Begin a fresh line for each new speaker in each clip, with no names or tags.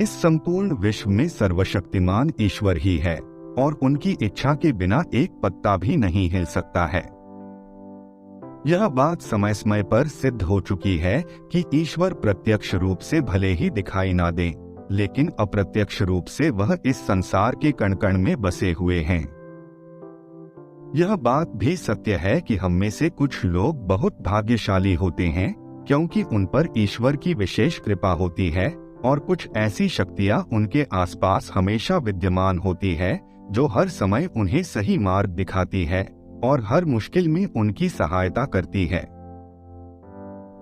इस संपूर्ण विश्व में सर्वशक्तिमान ईश्वर ही है और उनकी इच्छा के बिना एक पत्ता भी नहीं हिल सकता है। यह बात समय समय पर सिद्ध हो चुकी है कि ईश्वर प्रत्यक्ष रूप से भले ही दिखाई ना दे, लेकिन अप्रत्यक्ष रूप से वह इस संसार के कण कण में बसे हुए हैं। यह बात भी सत्य है कि हम में से कुछ लोग बहुत भाग्यशाली होते हैं क्योंकि उन पर ईश्वर की विशेष कृपा होती है और कुछ ऐसी शक्तियां उनके आसपास हमेशा विद्यमान होती है जो हर समय उन्हें सही मार्ग दिखाती है और हर मुश्किल में उनकी सहायता करती है।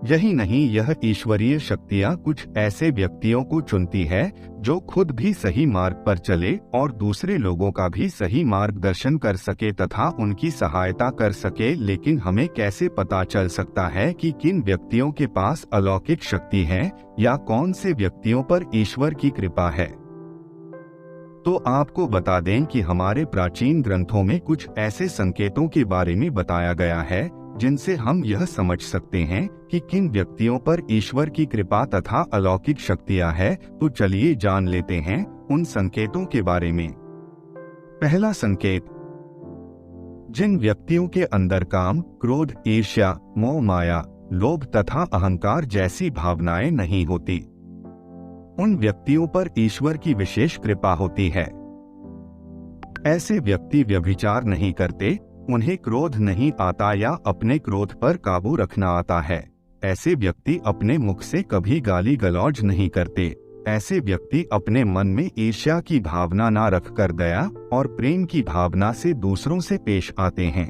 यही नहीं, यह ईश्वरीय शक्तियां कुछ ऐसे व्यक्तियों को चुनती है जो खुद भी सही मार्ग पर चले और दूसरे लोगों का भी सही मार्गदर्शन कर सके तथा उनकी सहायता कर सके। लेकिन हमें कैसे पता चल सकता है कि किन व्यक्तियों के पास अलौकिक शक्ति है या कौन से व्यक्तियों पर ईश्वर की कृपा है? तो आपको बता दें कि हमारे प्राचीन ग्रंथों में कुछ ऐसे संकेतों के बारे में बताया गया है जिनसे हम यह समझ सकते हैं कि किन व्यक्तियों पर ईश्वर की कृपा तथा अलौकिक शक्तियां है। तो चलिए जान लेते हैं उन संकेतों के बारे में। पहला संकेत, जिन व्यक्तियों के अंदर काम, क्रोध, ईर्ष्या, मोह माया, लोभ तथा अहंकार जैसी भावनाएं नहीं होती, उन व्यक्तियों पर ईश्वर की विशेष कृपा होती है। ऐसे व्यक्ति व्यभिचार नहीं करते, उन्हें क्रोध नहीं आता या अपने क्रोध पर काबू रखना आता है। ऐसे व्यक्ति अपने मुख से कभी गाली गलौज नहीं करते। ऐसे व्यक्ति अपने मन में ईर्ष्या की भावना ना रखकर दया और प्रेम की भावना से दूसरों से पेश आते हैं।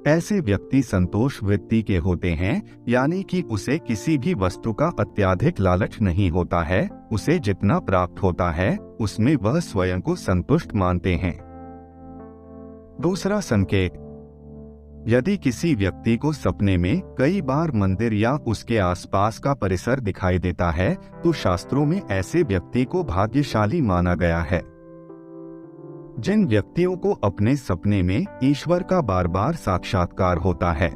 ऐसे व्यक्ति संतोष वृत्ति के होते हैं, यानी कि उसे किसी भी वस्तु का अत्यधिक लालच नहीं होता है। उसे जितना प्राप्त होता है उसमें वह स्वयं को संतुष्ट मानते हैं। दूसरा संकेत, यदि किसी व्यक्ति को सपने में कई बार मंदिर या उसके आसपास का परिसर दिखाई देता है तो शास्त्रों में ऐसे व्यक्ति को भाग्यशाली माना गया है। जिन व्यक्तियों को अपने सपने में ईश्वर का बार बार साक्षात्कार होता है,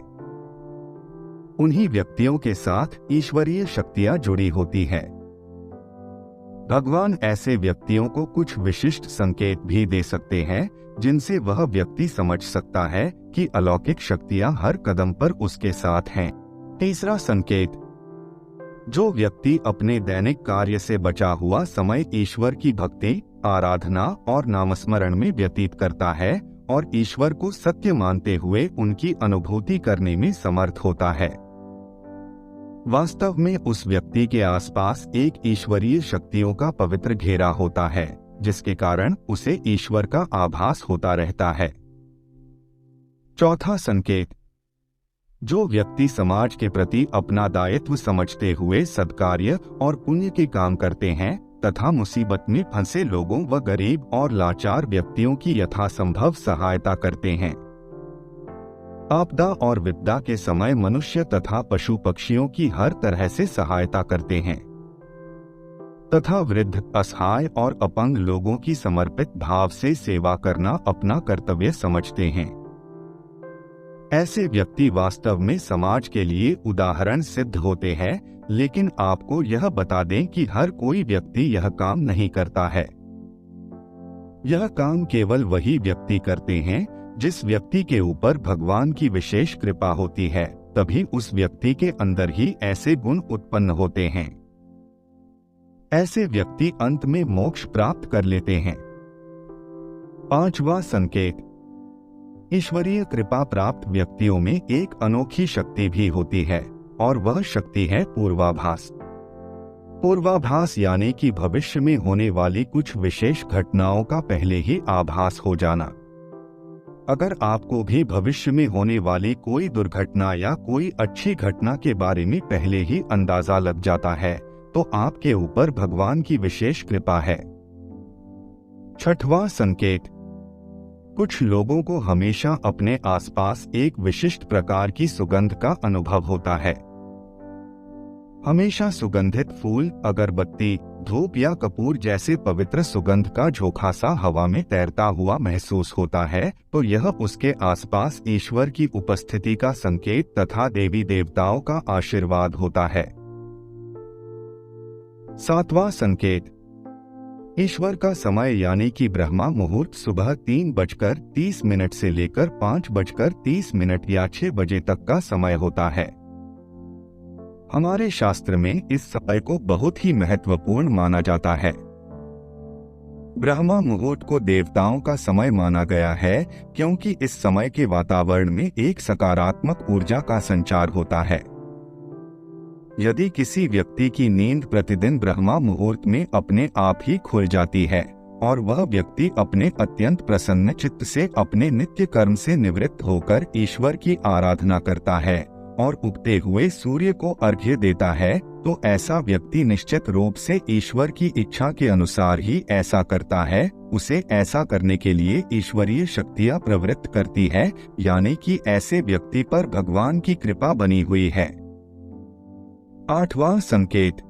उन्हीं व्यक्तियों के साथ ईश्वरीय शक्तियां जुड़ी होती है। भगवान ऐसे व्यक्तियों को कुछ विशिष्ट संकेत भी दे सकते हैं जिनसे वह व्यक्ति समझ सकता है कि अलौकिक शक्तियां हर कदम पर उसके साथ हैं। तीसरा संकेत, जो व्यक्ति अपने दैनिक कार्य से बचा हुआ समय ईश्वर की भक्ति, आराधना और नामस्मरण में व्यतीत करता है और ईश्वर को सत्य मानते हुए उनकी अनुभूति करने में समर्थ होता है, वास्तव में उस व्यक्ति के आसपास एक ईश्वरीय शक्तियों का पवित्र घेरा होता है जिसके कारण उसे ईश्वर का आभास होता रहता है। चौथा संकेत, जो व्यक्ति समाज के प्रति अपना दायित्व समझते हुए सद्कार्य और पुण्य के काम करते हैं तथा मुसीबत में फंसे लोगों व गरीब और लाचार व्यक्तियों की यथासंभव सहायता करते हैं। आपदा और विपदा के समय मनुष्य तथा पशु पक्षियों की हर तरह से सहायता करते हैं तथा वृद्ध, असहाय और अपंग लोगों की समर्पित भाव से सेवा करना अपना कर्तव्य समझते हैं। ऐसे व्यक्ति वास्तव में समाज के लिए उदाहरण सिद्ध होते हैं, लेकिन आपको यह बता दें कि हर कोई व्यक्ति यह काम नहीं करता है। यह काम केवल वही व्यक्ति करते हैं जिस व्यक्ति के ऊपर भगवान की विशेष कृपा होती है, तभी उस व्यक्ति के अंदर ही ऐसे गुण उत्पन्न होते हैं। ऐसे व्यक्ति अंत में मोक्ष प्राप्त कर लेते हैं। पांचवा संकेत, ईश्वरीय कृपा प्राप्त व्यक्तियों में एक अनोखी शक्ति भी होती है और वह शक्ति है पूर्वाभास। पूर्वाभास यानी कि भविष्य में होने वाली कुछ विशेष घटनाओं का पहले ही आभास हो जाना। अगर आपको भी भविष्य में होने वाली कोई दुर्घटना या कोई अच्छी घटना के बारे में पहले ही अंदाजा लग जाता है तो आपके ऊपर भगवान की विशेष कृपा है। छठवां संकेत, कुछ लोगों को हमेशा अपने आसपास एक विशिष्ट प्रकार की सुगंध का अनुभव होता है। हमेशा सुगंधित फूल, अगरबत्ती, धूप या कपूर जैसे पवित्र सुगंध का झोंका सा हवा में तैरता हुआ महसूस होता है तो यह उसके आसपास ईश्वर की उपस्थिति का संकेत तथा देवी देवताओं का आशीर्वाद होता है। सातवां संकेत, ईश्वर का समय यानी कि ब्रह्मा मुहूर्त सुबह 3:30 से लेकर 5:30 या 6 बजे तक का समय होता है। हमारे शास्त्र में इस समय को बहुत ही महत्वपूर्ण माना जाता है। ब्रह्मा मुहूर्त को देवताओं का समय माना गया है क्योंकि इस समय के वातावरण में एक सकारात्मक ऊर्जा का संचार होता है। यदि किसी व्यक्ति की नींद प्रतिदिन ब्रह्मा मुहूर्त में अपने आप ही खुल जाती है और वह व्यक्ति अपने अत्यंत प्रसन्न चित्त से अपने नित्य कर्म से निवृत्त होकर ईश्वर की आराधना करता है और उगते हुए सूर्य को अर्घ्य देता है, तो ऐसा व्यक्ति निश्चित रूप से ईश्वर की इच्छा के अनुसार ही ऐसा करता है। उसे ऐसा करने के लिए ईश्वरीय शक्तियां प्रवृत्त करती है, यानी कि ऐसे व्यक्ति पर भगवान की कृपा बनी हुई है। आठवां संकेत,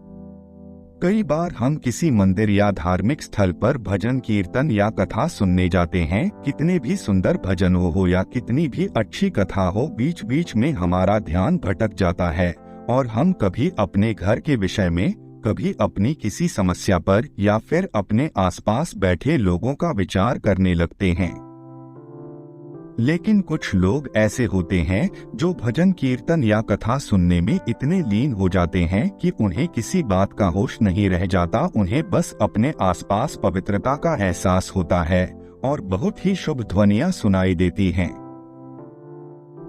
कई बार हम किसी मंदिर या धार्मिक स्थल पर भजन कीर्तन या कथा सुनने जाते हैं। कितने भी सुंदर भजन हो या कितनी भी अच्छी कथा हो, बीच बीच में हमारा ध्यान भटक जाता है और हम कभी अपने घर के विषय में, कभी अपनी किसी समस्या पर या फिर अपने आसपास बैठे लोगों का विचार करने लगते हैं। लेकिन कुछ लोग ऐसे होते हैं जो भजन कीर्तन या कथा सुनने में इतने लीन हो जाते हैं कि उन्हें किसी बात का होश नहीं रह जाता। उन्हें बस अपने आसपास पवित्रता का एहसास होता है और बहुत ही शुभ ध्वनियां सुनाई देती हैं।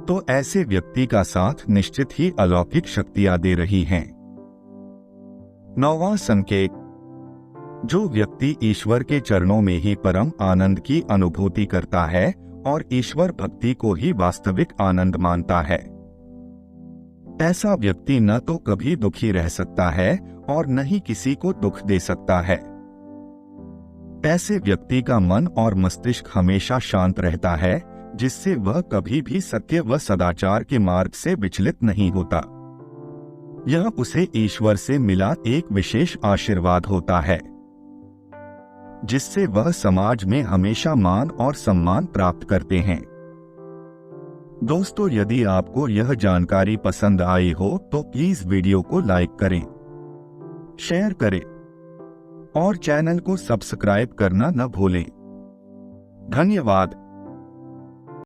तो ऐसे व्यक्ति का साथ निश्चित ही अलौकिक शक्तियां दे रही हैं। नौवां संकेत, जो व्यक्ति ईश्वर के चरणों में ही परम आनंद की अनुभूति करता है और ईश्वर भक्ति को ही वास्तविक आनंद मानता है, ऐसा व्यक्ति न तो कभी दुखी रह सकता है और न ही किसी को दुख दे सकता है। ऐसे व्यक्ति का मन और मस्तिष्क हमेशा शांत रहता है, जिससे वह कभी भी सत्य व सदाचार के मार्ग से विचलित नहीं होता। यह उसे ईश्वर से मिला एक विशेष आशीर्वाद होता है, जिससे वह समाज में हमेशा मान और सम्मान प्राप्त करते हैं। दोस्तों, यदि आपको यह जानकारी पसंद आई हो तो प्लीज वीडियो को लाइक करें, शेयर करें और चैनल को सब्सक्राइब करना न भूलें। धन्यवाद।